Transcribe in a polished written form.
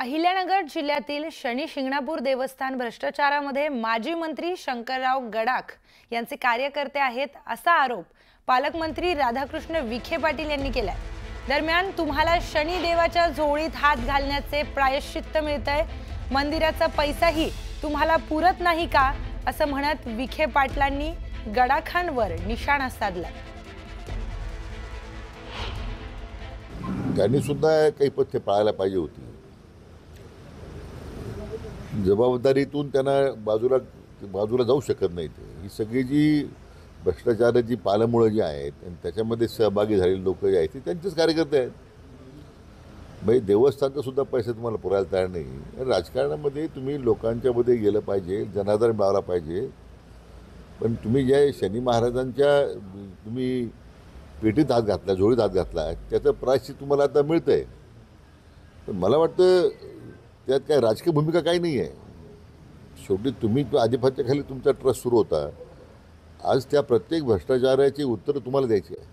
अहिल्यानगर जिल्ह्यातील शनी शिंगणापूर देवस्थान भ्रष्टाचारामध्ये माजी मंत्री शंकरराव गडाख यांचे कार्यकर्ते आहेत असा आरोप पालकमंत्री राधाकृष्ण विखे पाटील यांनी केलाय। दरम्यान तुम्हाला शनी देवाच्या झोळीत हात घालण्याचे प्रायश्चित्त मिळतंय, मंदिराचा पैसाही तुम्हाला पुरत नाही का असं म्हणत विखे पाटलांनी गडाखांवर निशाणा साधला। त्यांनी सुद्धा काही पथ्य पाळायला पाहिजे होती। जबाबदारीतून त्यांना बाजूला जाऊ शकत नाहीत। ही सगळी जी भ्रष्टाचाराची पालमुळं जी आहेत आणि त्याच्यामध्ये सहभागी झालेले लोक जे आहेत ते त्यांचेच कार्यकर्ते आहेत। म्हणजे देवस्थानचा सुद्धा पैसे तुम्हाला पुरायला तयार नाही। राजकारणामध्ये तुम्ही लोकांच्यामध्ये गेलं पाहिजे, जनाधार मिळाला पाहिजे, पण तुम्ही ज्या शनी महाराजांच्या तुम्ही पेटीत हात घातला, झोळीत हात घातला, त्याचं प्रायश्चित्त तुम्हाला आता मिळतंय। पण मला वाटतं त्यात काय राजकीय भूमिका काही नाही आहे। शेवटी तुम्ही आधिपत्याखाली तुमचा ट्रस्ट सुरू होता, आज त्या प्रत्येक भ्रष्टाचाराची उत्तरं तुम्हाला द्यायची आहे।